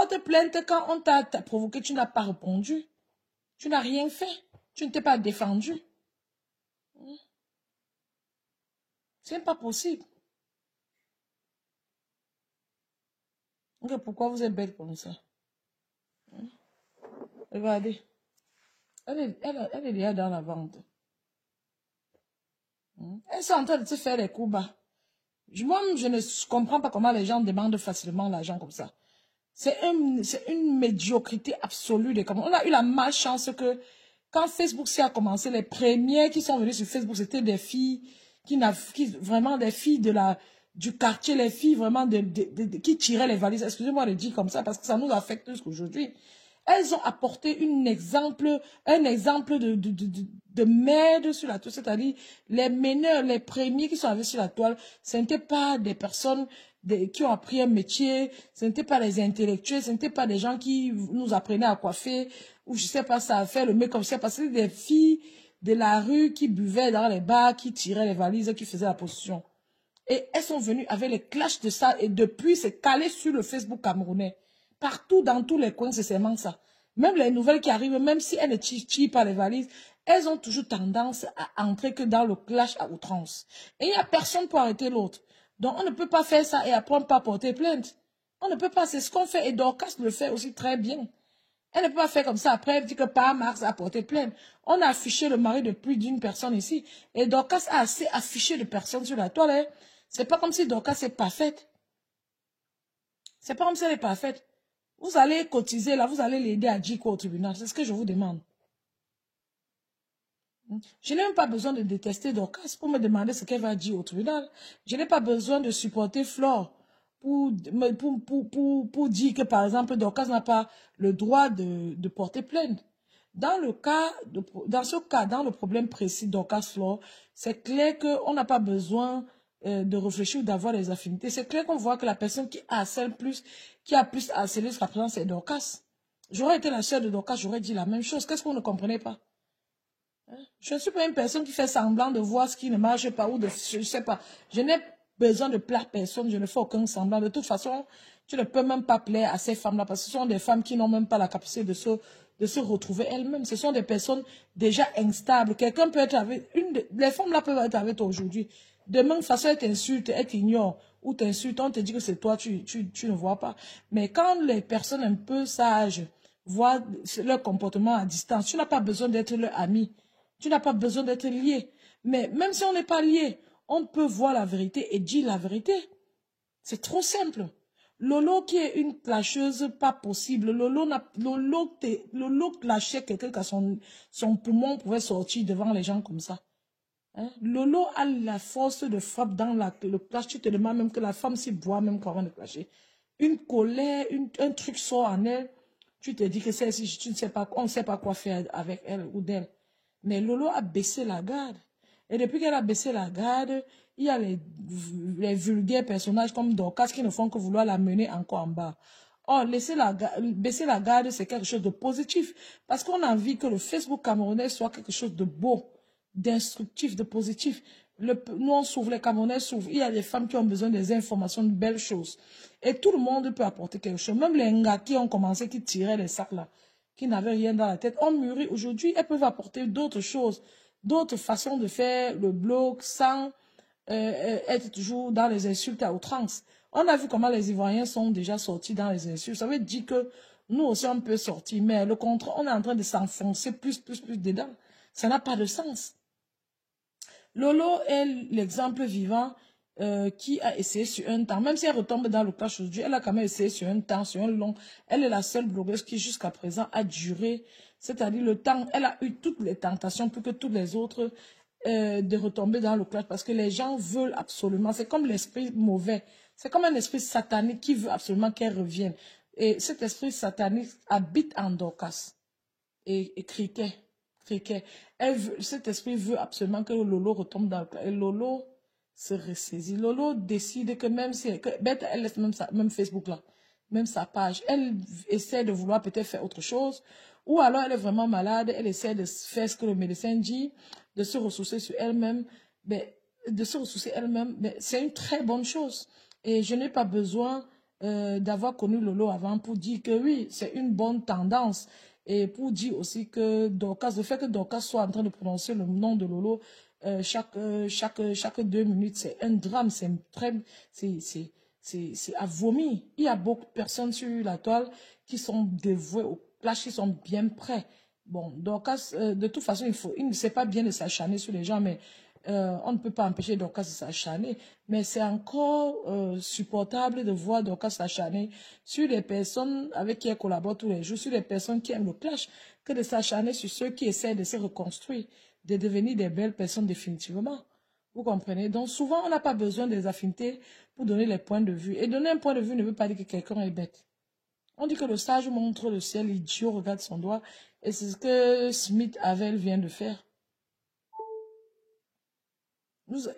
portes plainte quand on t'a provoqué, tu n'as pas répondu. Tu n'as rien fait. Tu ne t'es pas défendu. C'est pas possible. Donc, pourquoi vous êtes bête comme ça? Regardez. Elle est déjà dans la vente. Elles sont en train de se faire les coups bas. Moi, je ne comprends pas comment les gens demandent facilement l'argent comme ça. C'est une médiocrité absolue. On a eu la malchance que quand Facebook a commencé, les premiers qui sont venus sur Facebook, c'était des filles vraiment des filles du quartier, les filles vraiment qui tiraient les valises. Excusez-moi de dire comme ça parce que ça nous affecte jusqu'aujourd'hui. Elles ont apporté un exemple de merde sur la toile. C'est-à-dire, les meneurs, les premiers qui sont arrivés sur la toile, ce n'étaient pas des personnes qui ont appris un métier, ce n'étaient pas des intellectuels, ce n'étaient pas des gens qui nous apprenaient à coiffer, ou je sais pas ça à faire, le make-up, je sais pas, c'était des filles de la rue qui buvaient dans les bars, qui tiraient les valises, qui faisaient la position. Et elles sont venues avec les clashs de ça, et depuis, c'est calé sur le Facebook camerounais. Partout, dans tous les coins, c'est seulement ça. Même les nouvelles qui arrivent, même si elles ne tirent pas les valises, elles ont toujours tendance à entrer que dans le clash à outrance. Et il n'y a personne pour arrêter l'autre. Donc, on ne peut pas faire ça et après, on ne peut pas porter plainte. On ne peut pas, c'est ce qu'on fait. Et Dorcas le fait aussi très bien. Elle ne peut pas faire comme ça. Après, elle dit que par Mars a porté plainte. On a affiché le mari de plus d'une personne ici. Et Dorcas a assez affiché de personnes sur la toile. Hein. C'est pas comme si Dorcas est parfaite. C'est pas comme si elle est parfaite. Vous allez cotiser là, vous allez l'aider à dire quoi au tribunal. C'est ce que je vous demande. Je n'ai même pas besoin de détester Dorcas pour me demander ce qu'elle va dire au tribunal. Je n'ai pas besoin de supporter Flore pour dire que, par exemple, Dorcas n'a pas le droit de porter plainte. Dans le problème précis Dorcas-Flore, c'est clair qu'on n'a pas besoin de réfléchir ou d'avoir des affinités. C'est clair qu'on voit que la personne qui harcèle plus, qui a plus harcelé jusqu'à présent, c'est Dorcas. J'aurais été la sœur de Dorcas, j'aurais dit la même chose. Qu'est-ce qu'on ne comprenait pas? Je ne suis pas une personne qui fait semblant de voir ce qui ne marche pas ou de, je ne sais pas. Je n'ai besoin de plaire personne, je ne fais aucun semblant. De toute façon, tu ne peux même pas plaire à ces femmes-là parce que ce sont des femmes qui n'ont même pas la capacité de se retrouver elles-mêmes. Ce sont des personnes déjà instables. Quelqu'un peut être avec, les femmes-là peuvent être avec toi aujourd'hui. Demain, de toute façon, elle t'insulte, elle t'ignore ou t'insulte, on te dit que c'est toi, tu ne vois pas. Mais quand les personnes un peu sages voient leur comportement à distance, tu n'as pas besoin d'être leur ami. Tu n'as pas besoin d'être lié. Mais même si on n'est pas lié, on peut voir la vérité et dire la vérité. C'est trop simple. Lolo qui est une clasheuse, pas possible. Lolo clashait quelqu'un qui a son poumon pouvait sortir devant les gens comme ça. Hein? Lolo a la force de frappe dans le clash. Tu te demandes même que la femme s'y boit même quand on est clasher. Une colère, un truc sort en elle. Tu te dis que tu ne sais pas, on ne sait pas quoi faire avec elle ou d'elle. Mais Lolo a baissé la garde. Et depuis qu'elle a baissé la garde, il y a les vulgaires personnages comme Dorcas qui ne font que vouloir la mener encore en bas. Or, baisser la garde, c'est quelque chose de positif. Parce qu'on a envie que le Facebook camerounais soit quelque chose de beau, d'instructif, de positif. Nous, on s'ouvre, les Camerounais s'ouvrent. Il y a des femmes qui ont besoin des informations, de belles choses. Et tout le monde peut apporter quelque chose. Même les Nga qui ont commencé, qui tiraient les sacs là, qui n'avaient rien dans la tête, ont mûri. Aujourd'hui, elles peuvent apporter d'autres choses, d'autres façons de faire le blog sans être toujours dans les insultes à outrance. On a vu comment les Ivoiriens sont déjà sortis dans les insultes. Ça veut dire que nous aussi, on peut sortir. Mais le contraire, on est en train de s'enfoncer plus dedans. Ça n'a pas de sens. Lolo est l'exemple vivant qui a essayé sur un temps, même si elle retombe dans le clash aujourd'hui, elle a quand même essayé sur un temps, sur un long. Elle est la seule blogueuse qui jusqu'à présent a duré, c'est-à-dire le temps, elle a eu toutes les tentations plus que toutes les autres de retomber dans le clash parce que les gens veulent absolument, c'est comme l'esprit mauvais, c'est comme un esprit satanique qui veut absolument qu'elle revienne. Et cet esprit satanique habite en Dorcas et Criquet. Cet esprit veut absolument que Lolo retombe dans le cas. Et Lolo se ressaisit. Lolo décide que même si... Bête, elle laisse même Facebook là. Même sa page. Elle essaie de vouloir peut-être faire autre chose. Ou alors elle est vraiment malade. Elle essaie de faire ce que le médecin dit. De se ressourcer sur elle-même. Mais c'est une très bonne chose. Et je n'ai pas besoin d'avoir connu Lolo avant pour dire que oui, c'est une bonne tendance. Et pour dire aussi que Dorcas, le fait que Dorcas soit en train de prononcer le nom de Lolo chaque 2 minutes, c'est un drame, c'est à vomir. Il y a beaucoup de personnes sur la toile qui sont dévouées au clash, qui sont bien prêts. Bon, Dorcas, de toute façon, il ne sait pas bien de s'acharner sur les gens, mais on ne peut pas empêcher Dorcas de s'acharner. Mais c'est encore supportable de voir Dorcas s'acharner sur les personnes avec qui elle collabore tous les jours, sur les personnes qui aiment le clash, que de s'acharner sur ceux qui essaient de se reconstruire, de devenir des belles personnes définitivement. Vous comprenez? Donc souvent, on n'a pas besoin des affinités pour donner les points de vue. Et donner un point de vue ne veut pas dire que quelqu'un est bête. On dit que le sage montre le ciel, l'idiot regarde son doigt. Et c'est ce que Smith Havel vient de faire.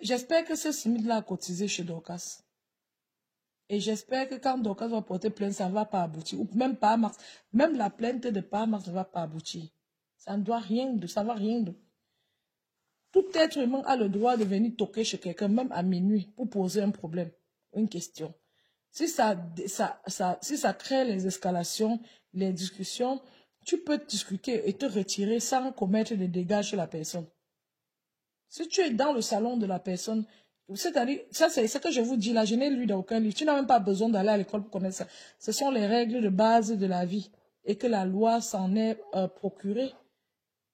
J'espère que ce Smith-là a cotisé chez Dorcas. Et j'espère que quand Dorcas va porter plainte, ça ne va pas aboutir. Ou même pas Mars. Même la plainte de Parmax ne va pas aboutir. Ça ne doit rien de, ça va rien de. Tout être humain a le droit de venir toquer chez quelqu'un, même à minuit, pour poser un problème, une question. Si ça crée les escalations, les discussions, tu peux discuter et te retirer sans commettre des dégâts chez la personne. Si tu es dans le salon de la personne, c'est-à-dire, ça c'est ce que je vous dis là, je n'ai lu dans aucun livre. Tu n'as même pas besoin d'aller à l'école pour connaître ça. Ce sont les règles de base de la vie et que la loi s'en est procurée,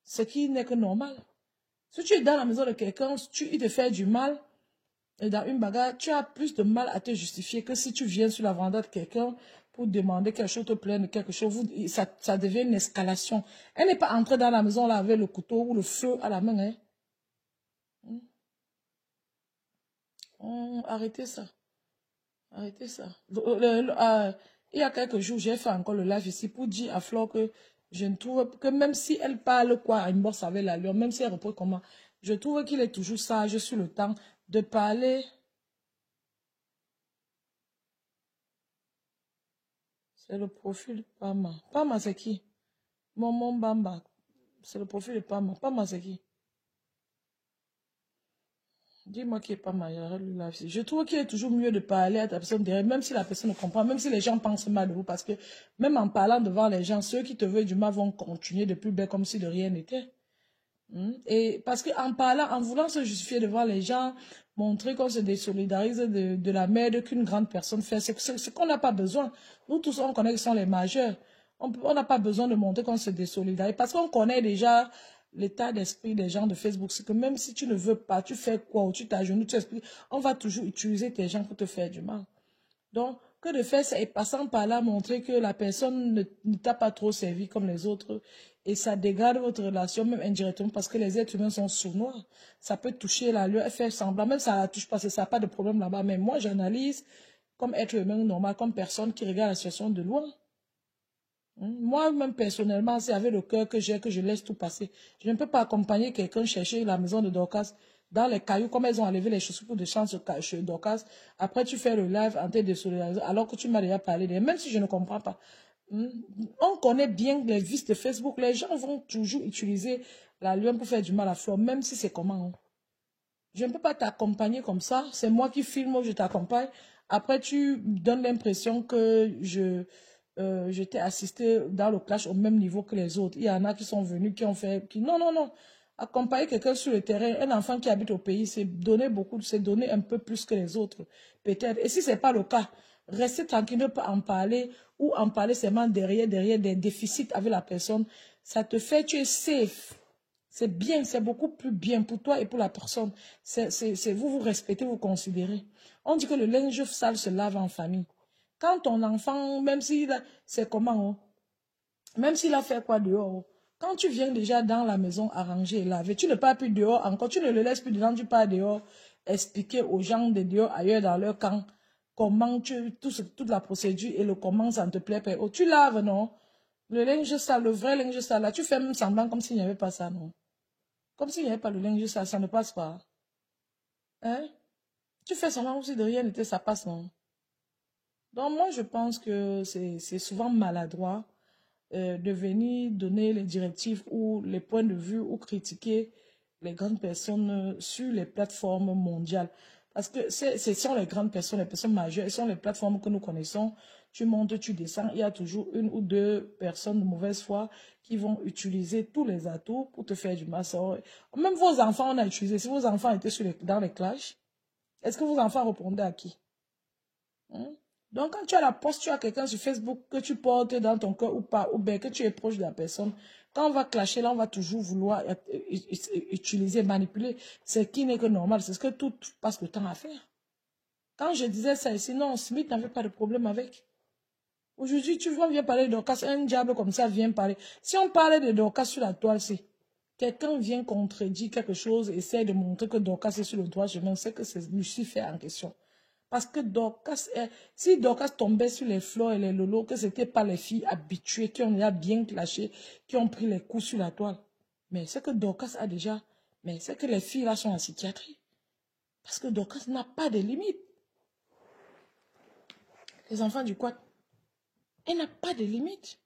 ce qui n'est que normal. Si tu es dans la maison de quelqu'un, il te fait du mal, et dans une bagarre, tu as plus de mal à te justifier que si tu viens sur la véranda de quelqu'un pour demander quelque chose, te plaindre de quelque chose, ça devient une escalation. Elle n'est pas entrée dans la maison là avec le couteau ou le feu à la main. Hein. Arrêtez ça. Arrêtez ça. Il y a quelques jours, j'ai fait encore le live ici pour dire à Flore que je ne trouve que même si elle parle quoi à une bosse avec la lune, même si elle reprend comment, je trouve qu'il est toujours sage sur le temps de parler. C'est le profil de Pama. Pama, c'est qui? Mon Bamba. C'est le profil de Pama. Pama, c'est qui? Dis-moi qui est Pama. Je trouve qu'il est toujours mieux de parler à ta personne derrière, même si la personne ne comprend, même si les gens pensent mal de vous, parce que même en parlant devant les gens, ceux qui te veulent du mal vont continuer de plus belle comme si de rien n'était. Et parce qu'en parlant, en voulant se justifier devant les gens, montrer qu'on se désolidarise de la merde qu'une grande personne fait, c'est ce qu'on n'a pas besoin. Nous tous, on connaît que ce sont les majeurs. On n'a pas besoin de montrer qu'on se désolidarise parce qu'on connaît déjà l'état d'esprit des gens de Facebook. C'est que même si tu ne veux pas, tu fais quoi ou tu t'agenouilles, tu expliques, on va toujours utiliser tes gens pour te faire du mal. Donc, que de faire ça et passant par là, montrer que la personne ne t'a pas trop servi comme les autres et ça dégrade votre relation, même indirectement, parce que les êtres humains sont sournois. Ça peut toucher la leur, faire semblant, même ça ne la touche pas, ça n'a pas de problème là-bas. Mais moi, j'analyse comme être humain normal, comme personne qui regarde la situation de loin. Moi-même, personnellement, c'est avec le cœur que j'ai que je laisse tout passer. Je ne peux pas accompagner quelqu'un chercher la maison de Dorcas dans les cailloux, comme elles ont enlevé les chaussures pour de chance chez Dorcas. Après, tu fais le live en tête de solidarité, alors que tu m'as déjà parlé d'elle, même si je ne comprends pas. On connaît bien les vices de Facebook. Les gens vont toujours utiliser la lune pour faire du mal à Flore, même si c'est comment. Je ne peux pas t'accompagner comme ça. C'est moi qui filme, je t'accompagne. Après, tu donnes l'impression que je t'ai assisté dans le clash au même niveau que les autres. Il y en a qui sont venus, qui ont fait... Non, non, non. Accompagner quelqu'un sur le terrain, un enfant qui habite au pays, c'est donner beaucoup, c'est donner un peu plus que les autres, peut-être. Et si ce n'est pas le cas, rester tranquille, ne pas en parler, ou en parler seulement derrière des déficits avec la personne, ça te fait, tu es safe. C'est bien, c'est beaucoup plus bien pour toi et pour la personne. Vous vous respectez, vous considérez. On dit que le linge sale se lave en famille. Quand ton enfant, même s'il c'est comment, même s'il a fait quoi dehors, quand tu viens déjà dans la maison arrangée et lavée, tu ne pars plus dehors encore, tu ne le laisses plus dedans, tu pars dehors, expliquer aux gens de dehors, ailleurs dans leur camp, comment toute la procédure et le comment ça ne te plaît pas. Oh, tu laves, non? Le linge sale, le vrai linge sale, là, tu fais même semblant comme s'il n'y avait pas ça, non? Comme s'il n'y avait pas le linge sale, ça ne passe pas. Hein? Tu fais semblant comme si de rien n'était, ça passe, non? Donc moi, je pense que c'est souvent maladroit de venir donner les directives ou les points de vue ou critiquer les grandes personnes sur les plateformes mondiales. Parce que ce sont les grandes personnes, les personnes majeures, ce sont les plateformes que nous connaissons. Tu montes, tu descends, il y a toujours une ou deux personnes de mauvaise foi qui vont utiliser tous les atouts pour te faire du mal. Même vos enfants, on a utilisé. Si vos enfants étaient dans les clashs, est-ce que vos enfants répondaient à qui? Hein? Donc, quand tu as la poste, tu as quelqu'un sur Facebook que tu portes dans ton cœur ou pas, ou bien que tu es proche de la personne, quand on va clasher, là, on va toujours vouloir utiliser, manipuler ce qui n'est que normal. C'est ce que tout passe le temps à faire. Quand je disais ça ici, non, Smith n'avait pas de problème avec. Aujourd'hui, tu vois, vient parler de Dorcas, un diable comme ça vient parler. Si on parlait de Dorcas sur la toile, c'est quelqu'un vient contredire quelque chose, essaie de montrer que Dorcas est sur le droit chemin, c'est que c'est Lucifer en question. Parce que Dorcas, si Dorcas tombait sur les Flo et les Lolo, que ce n'était pas les filles habituées qui ont déjà bien clashé, qui ont pris les coups sur la toile. Mais c'est que Dorcas a déjà, mais c'est que les filles là sont en psychiatrie. Parce que Dorcas n'a pas de limite. Les enfants du quad, elle n'a pas de limite.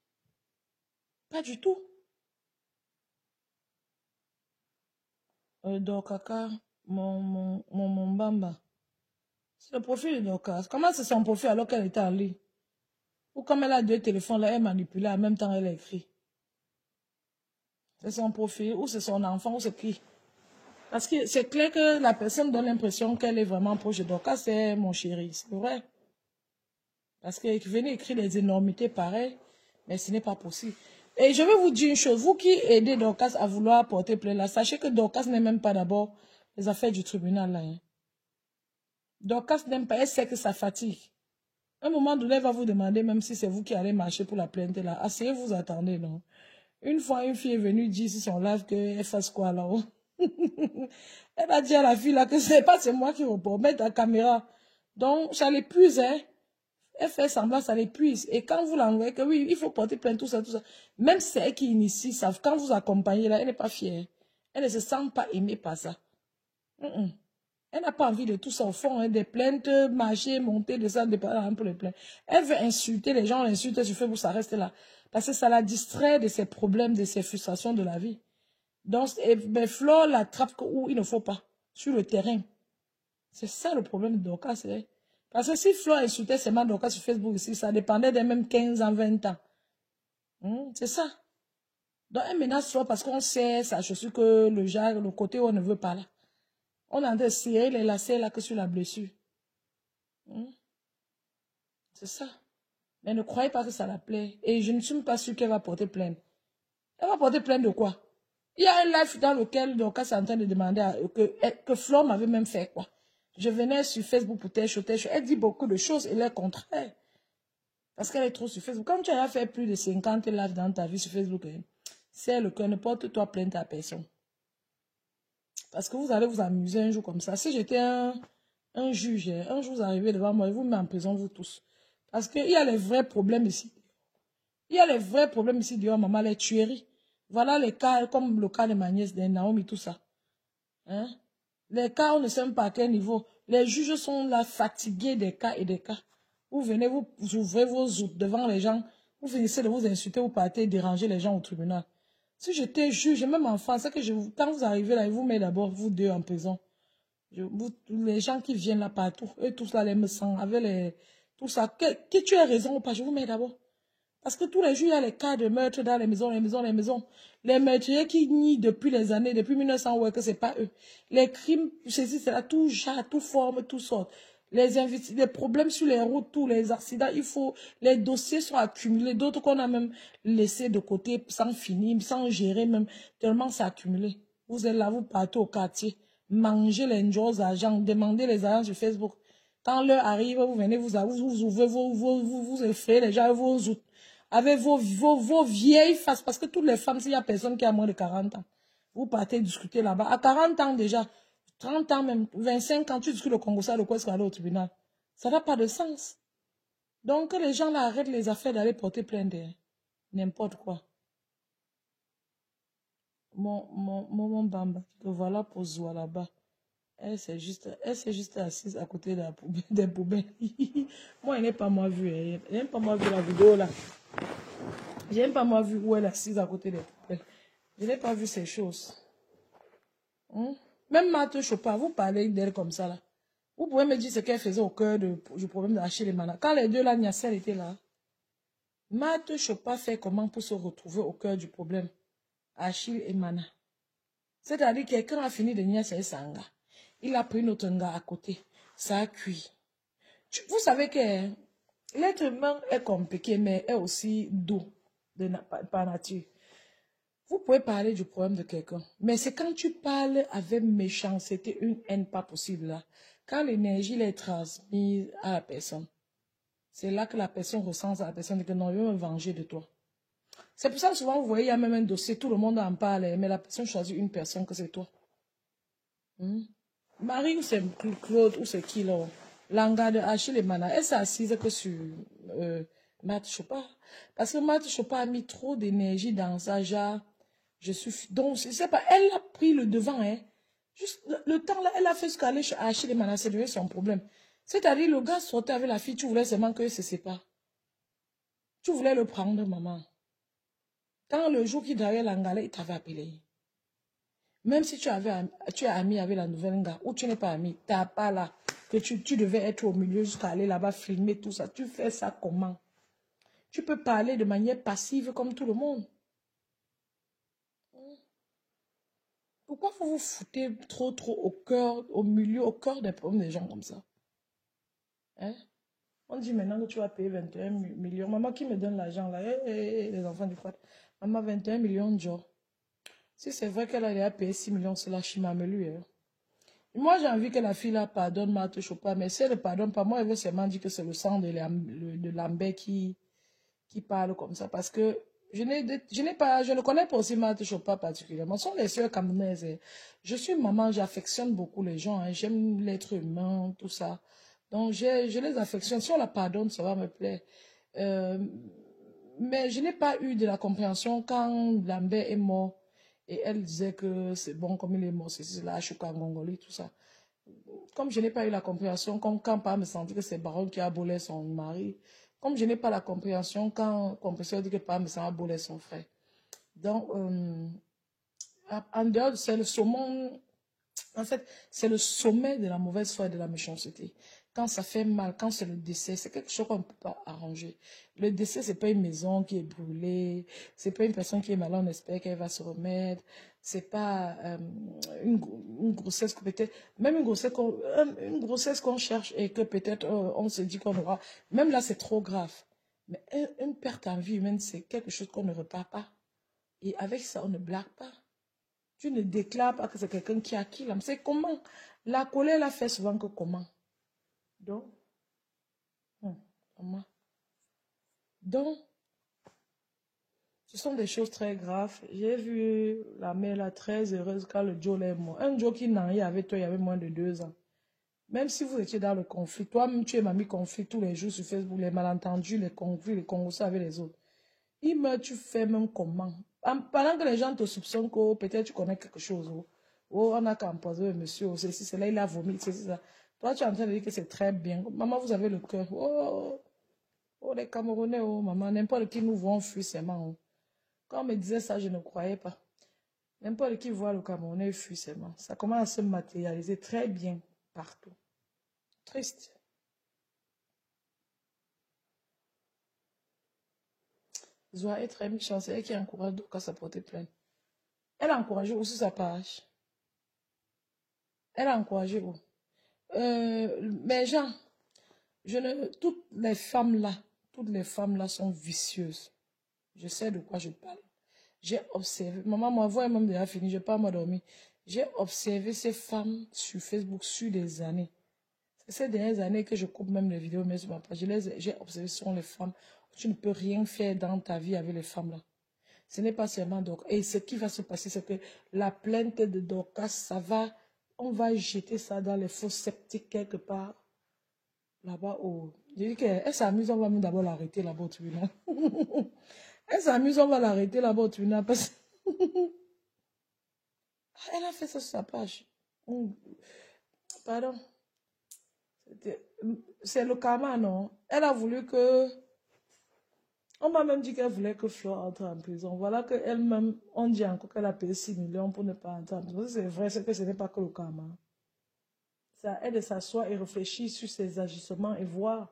Pas du tout. Dorcaka, mon bamba. C'est le profil de Dorcas. Comment c'est son profil alors qu'elle était en ligne? Ou comme elle a deux téléphones, là, elle manipule, en même temps elle a écrit. C'est son profil, ou c'est son enfant, ou c'est qui? Parce que c'est clair que la personne donne l'impression qu'elle est vraiment proche de Dorcas, c'est mon chéri, c'est vrai. Parce que venez écrire des énormités pareilles, mais ce n'est pas possible. Et je vais vous dire une chose, vous qui aidez Dorcas à vouloir porter plainte là, sachez que Dorcas n'est même pas d'abord les affaires du tribunal là. Hein. Dorcas n'aime pas, elle sait que ça fatigue. À un moment donné, elle va vous demander, même si c'est vous qui allez marcher pour la plainte là, asseyez-vous, vous attendez, non? Une fois, une fille est venue dire sur son live qu'elle fasse quoi là-haut. Elle a dit à la fille là que c'est moi qui reporte, mets ta caméra. Donc, ça l'épuise, hein. Elle fait semblant, ça l'épuise. Et quand vous l'envoyez, que oui, il faut porter plainte, tout ça, tout ça. Même celle qui initie, ça, quand vous accompagnez là, elle n'est pas fière. Elle ne se sent pas aimée par ça. Elle n'a pas envie de tout ça au fond, hein, des plaintes, marcher, monter, descendre, un peu les plaintes. Elle veut insulter les gens, l'insulte sur Facebook, ça reste là. Parce que ça la distrait de ses problèmes, de ses frustrations de la vie. Donc, ben, Flo l'attrape où il ne faut pas, sur le terrain. C'est ça le problème de Dorcas. Hein. Parce que si Flo insultait seulement Dorcas sur Facebook ici, ça dépendait des mêmes 15 ans, 20 ans. C'est ça. Donc, elle menace Flo parce qu'on sait, ça, je suis que le côté où on ne veut pas là. On a de serrer les lacets là que sur la blessure. C'est ça. Mais ne croyez pas que ça la plaît. Et je ne suis pas sûre qu'elle va porter plainte. Elle va porter plainte de quoi? Il y a un live dans lequel Dorcas est en train de demander que Flo m'avait même fait quoi. Je venais sur Facebook pour telle chose. Elle dit beaucoup de choses et les contraires. Parce qu'elle est trop sur Facebook. Quand tu as fait plus de 50 lives dans ta vie sur Facebook, c'est le cœur, ne porte-toi plainte à personne. Parce que vous allez vous amuser un jour comme ça. Si j'étais un juge, un jour vous arrivez devant moi et vous mettez en prison, vous tous. Parce qu'il y a les vrais problèmes ici. Il y a les vrais problèmes ici dehors, maman, les tueries. Voilà les cas, comme le cas de ma nièce, de Naomi, tout ça. Hein? Les cas, on ne sait même pas à quel niveau. Les juges sont là, fatigués des cas et des cas. Vous venez, vous ouvrez vos outils devant les gens. Vous finissez de vous insulter, vous partez déranger les gens au tribunal. Si j'étais juge, même enfant, c'est que quand vous arrivez là, ils vous mettez d'abord, vous deux, en prison. Les gens qui viennent là partout, eux tous là, les me sang, avec tout ça. Que tu aies raison ou pas, je vous mets d'abord. Parce que tous les jours, il y a les cas de meurtre dans les maisons, les maisons, les maisons. Les meurtriers qui nient depuis les années, depuis 1900, ouais, que c'est pas eux. Les crimes, ceci, c'est là, tout genre, tout forme, tout sort. Les problèmes sur les routes, tous les accidents, les dossiers sont accumulés. D'autres qu'on a même laissés de côté sans finir, sans gérer même, tellement c'est accumulé. Vous êtes là, vous partez au quartier, mangez les gros agents, demandez les agents sur Facebook. Quand l'heure arrive, vous venez, vous ouvrez vous effrayez les gens, vous outils. Avec vos vieilles faces, parce que toutes les femmes, s'il y a personne qui a moins de 40 ans, vous partez discuter là-bas. À 40 ans déjà, 30 ans même, 25 ans, tu discutes le Congo, ça, le quoi, est-ce qu'on aller au tribunal? Ça n'a pas de sens. Donc, que les gens là arrêtent les affaires d'aller porter plainte de n'importe quoi. Mon bamba, que voilà pour Zoua là-bas. Elle s'est juste assise à côté de la poubelle, des poubelles. Moi, elle n'est pas moi vu. Elle n'est pas moi vu la vidéo là. Je n'ai pas moi vu où elle est assise à côté des poubelles. Je n'ai pas vu ces choses. Même Marthe Chopin, vous parlez d'elle comme ça là. Vous pouvez me dire ce qu'elle faisait au cœur du problème d'Achille et Mana. Quand les deux là, Niassel était là, Marthe Chopa fait comment pour se retrouver au cœur du problème? Achille et Mana. C'est-à-dire que quelqu'un a fini de nier ses sangas. Il a pris notre nga à côté. Ça a cuit. Vous savez que l'être humain est compliqué, mais est aussi doux par nature. Vous pouvez parler du problème de quelqu'un, mais c'est quand tu parles avec méchanceté, une haine pas possible là. Quand l'énergie est transmise à la personne, c'est là que la personne ressent à la personne et que non, je vais me venger de toi. C'est pour ça que souvent, vous voyez, il y a même un dossier, tout le monde en parle, mais la personne choisit une personne que c'est toi. Marie ou c'est Claude ou c'est qui là? L'anga de Achille et Mana, elle s'est assise que sur Marthe Chopa. Parce que Marthe Chopa a mis trop d'énergie dans ça, genre, je suis... Donc, je sais pas, elle a pris le devant, hein. Juste le temps là, elle a fait ce qu'elle allait chez Achille et Mana, c'est devenu son problème. C'est-à-dire, le gars sortait avec la fille, tu voulais seulement qu'elle se sépare. Tu voulais le prendre, maman. Quand le jour qu'il draguait l'angale, il t'avait appelé. Même si tu es ami avec la nouvelle gars, ou tu n'es pas ami, tu n'as pas là, que tu devais être au milieu jusqu'à aller là-bas filmer tout ça. Tu fais ça comment? Tu peux parler de manière passive comme tout le monde. Pourquoi vous vous foutez trop au cœur, au milieu, au cœur des problèmes des gens comme ça? Hein? On dit maintenant que tu vas payer 21 millions. Maman qui me donne l'argent là, les enfants du quad. Maman, 21 millions de jours. Si c'est vrai qu'elle a déjà payé 6 millions, c'est la chimamelu. Hein. Moi, j'ai envie que la fille là pardonne Marthe Chopa, mais si elle ne pardonne pas, moi, elle veut seulement dire que c'est le sang de Lambert qui parle comme ça. Parce que je ne connais pas aussi Marthe Chopa particulièrement. Ce sont les sœurs camerounaises. Je suis maman, j'affectionne beaucoup les gens. Hein. J'aime l'être humain, tout ça. Donc, je les affectionne. Si on la pardonne, ça va me plaire. Mais je n'ai pas eu de la compréhension quand Lambert est mort. Et elle disait que c'est bon comme il est mort, c'est là, Chouka Ngongoli, tout ça. Comme je n'ai pas eu la compréhension, comme quand pas me sentir que c'est Baron qui a abolé son mari, comme je n'ai pas la compréhension quand Compresseur dit que pas me sentir abolé son frère. Donc, en dehors de ça, le saumon, en fait, c'est le sommet de la mauvaise foi et de la méchanceté. Quand ça fait mal, quand c'est le décès, c'est quelque chose qu'on ne peut pas arranger. Le décès, c'est pas une maison qui est brûlée, c'est pas une personne qui est malade, on espère qu'elle va se remettre, c'est pas une grossesse que peut-être, même une grossesse qu'on cherche et que peut-être on se dit qu'on aura, même là c'est trop grave. Mais une perte en vie humaine, c'est quelque chose qu'on ne repart pas. Et avec ça, on ne blague pas. Tu ne déclares pas que c'est quelqu'un qui a qui l'âme. C'est comment? La colère l'a fait souvent que comment? Donc, comment? Donc, ce sont des choses très graves. J'ai vu la mère là très heureuse quand le Joe est mort. Un Joe qui n'en y avait toi, il y avait moins de 2 ans. Même si vous étiez dans le conflit, toi-même tu es mamie conflit tous les jours sur Facebook, les malentendus, les conflits, les conversations avec les autres. Il meurt, tu fais même comment? Pendant que les gens te soupçonnent que oh, peut-être tu connais quelque chose. Oh, oh on a qu'à empoisonner monsieur, oh, ceci, c'est là, il a vomi, ceci, ça. Toi, tu es en train de dire que c'est très bien. Maman, vous avez le cœur. Oh, oh, les Camerounais, oh, maman, n'importe qui nous voit en fuir seulement. Oh. Quand on me disait ça, je ne croyais pas. N'importe qui voit le Camerounais fuir seulement. Ça commence à se matérialiser très bien partout. Triste. Zoé est très méchante. C'est elle qui encourage Doka à porter plainte. Elle a encouragé aussi sa page. Elle a encouragé où? Mais Jean, toutes les femmes là sont vicieuses. Je sais de quoi je parle. J'ai observé, maman, moi, voix est même déjà fini, je n'ai pas m'endormir. J'ai observé ces femmes sur Facebook sur des années. C'est ces dernières années que je coupe même les vidéos, mais sur ma page. J'ai observé ce sont les femmes. Tu ne peux rien faire dans ta vie avec les femmes là. Ce n'est pas seulement donc. Et ce qui va se passer, c'est que la plainte de Dorcas, on va jeter ça dans les fosses sceptiques quelque part. Là-bas, oh. J'ai dit qu'elle s'amuse, on va même d'abord l'arrêter là-bas au tribunal. Elle s'amuse, on va l'arrêter là-bas au tribunal parce que elle a fait ça sur sa page. Pardon. C'est le karma, non? Elle a voulu que... On m'a même dit qu'elle voulait que Flore entre en prison. Voilà qu'elle-même, on dit encore qu'elle a payé 6 millions pour ne pas entrer en prison. C'est vrai, c'est que ce n'est pas que le karma. Ça aide à s'asseoir et réfléchir sur ses agissements et voir,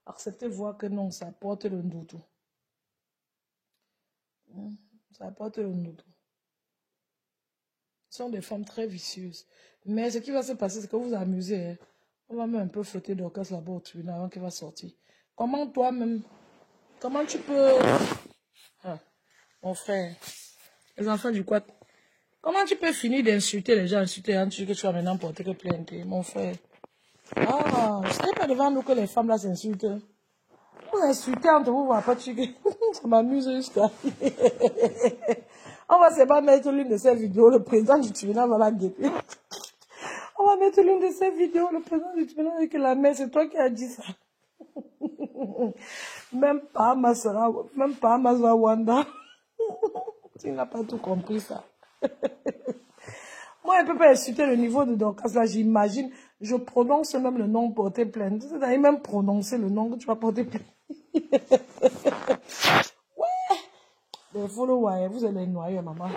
accepter, voir que non, ça apporte le doute. Ça apporte le doute. Ce sont des femmes très vicieuses. Mais ce qui va se passer, c'est que vous vous amusez. Hein. On va même un peu fouetter Dorcas là-bas au tribunal avant qu'elle va sortir. Comment toi-même, comment tu peux... Ah, mon frère, les enfants du quad, comment tu peux finir d'insulter les gens, insulter un truc que tu vas maintenant porter que plainte, mon frère? Ah, ce n'est pas devant nous que les femmes là s'insultent. Vous insultez entre vous, après tu... Ça m'amuse juste. On va seulement mettre l'une de ces vidéos, le président du tribunal va la guetter. On va mettre l'une de ces vidéos, le président du tribunal avec la mère, c'est toi qui as dit ça. Même pas ma Wanda. Tu n'as pas tout compris ça. Moi, elle ne peut pas insulter le niveau de Dorcas là, j'imagine. Je prononce même le nom porter plainte. Tu as même prononcé le nom que tu vas porter plainte. Ouais. Les followers, vous allez noyer, maman.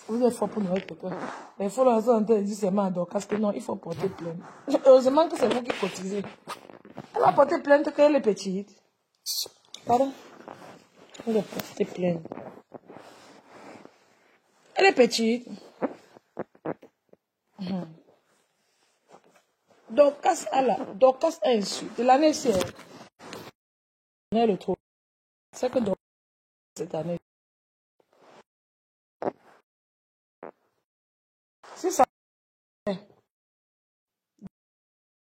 Vous êtes fort pour noyer quelqu'un. Les followers sont en train de dire seulement à Dorcas que non, il faut porter plainte. Heureusement que c'est vous qui cotisez. Elle va porter plainte qu'elle est petite. Pardon? Elle va porter plainte. Elle est petite. Dorcas a insulté. L'année c'est le trop. C'est que Dorcas cette année. Si ça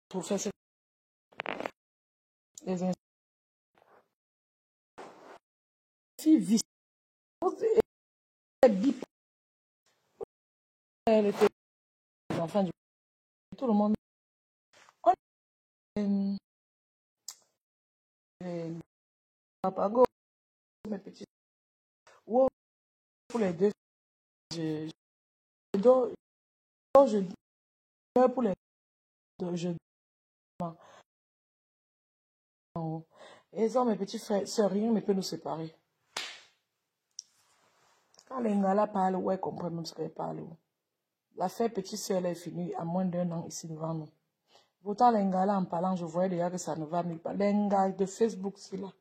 pour faire les insultes. Si vicieux. Elle était l'enfant du tout le monde. Papa go mes petits. Wow, pour les deux. Je dors, je dors pour les deux. Je dors. Et ça, mes petits frères, c'est rien ne peut nous séparer. Quand les Ngala parlent, ouais, comprennent même ce qu'elle parle. L'affaire petite sœur est finie à moins d'1 an ici devant nous. Pourtant, les Ngala en parlant, je voyais déjà que ça ne va mieux pas. Les Ngala de Facebook, c'est là.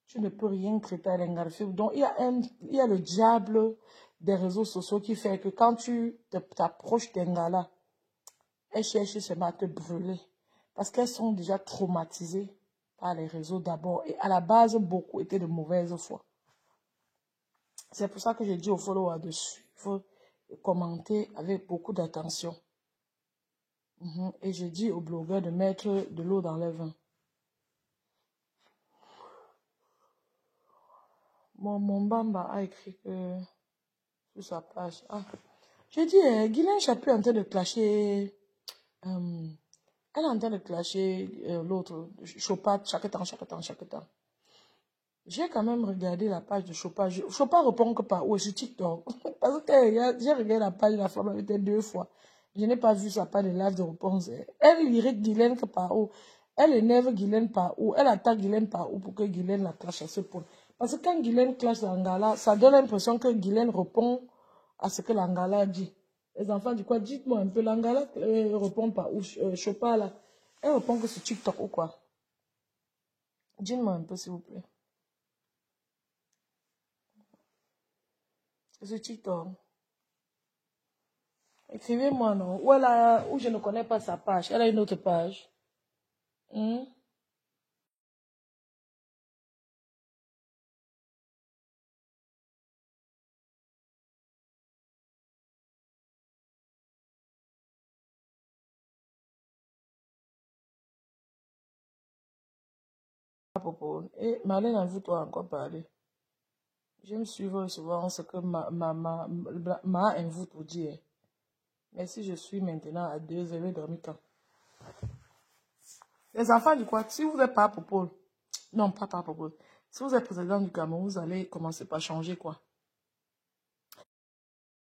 Tu ne peux rien traiter à l'Engala de Facebook. Donc, il y a le diable des réseaux sociaux qui fait que quand tu t'approches des Ngala, elles cherchent seulement à te brûler. Parce qu'elles sont déjà traumatisées par les réseaux d'abord. Et à la base, beaucoup étaient de mauvaise foi. C'est pour ça que je dis aux followers dessus, il faut commenter avec beaucoup d'attention. Et je dis aux blogueurs de mettre de l'eau dans le vin. Mon Bamba a écrit que sur sa page. Ah, j'ai dit, Guylaine Chapuis est en train de clasher. Elle est en train de clasher l'autre, Chopard, chaque temps. J'ai quand même regardé la page de Chopard. Chopard répond que par où? Sur TikTok. Parce que j'ai regardé la page de la femme avec 2 fois. Je n'ai pas vu sa page de live de réponse. Elle irrite Guylaine que par où? Elle énerve Guylaine par où? Elle attaque Guylaine par où pour que Guylaine la clash à ce point? Parce que quand Guylaine clash l'Angala, ça donne l'impression que Guylaine répond à ce que l'Angala dit. Les enfants du quoi? Dites-moi un peu, l'Angala répond par où? Chopard là. Elle répond que c'est TikTok ou quoi? Dites-moi un peu s'il vous plaît. C'est TikTok. Écrivez-moi, non. Ou je ne connais pas sa page. Elle a une autre page. Et Marlène, a vu toi encore parler. Je me suis souvent ce que ma invite pour dire. Mais si je suis maintenant à 2 heures, je vais dormir quand? Les enfants du quoi? Si vous n'êtes pas Popol, non, pas Popol. Si vous êtes président du Cameroun, vous allez commencer par changer quoi?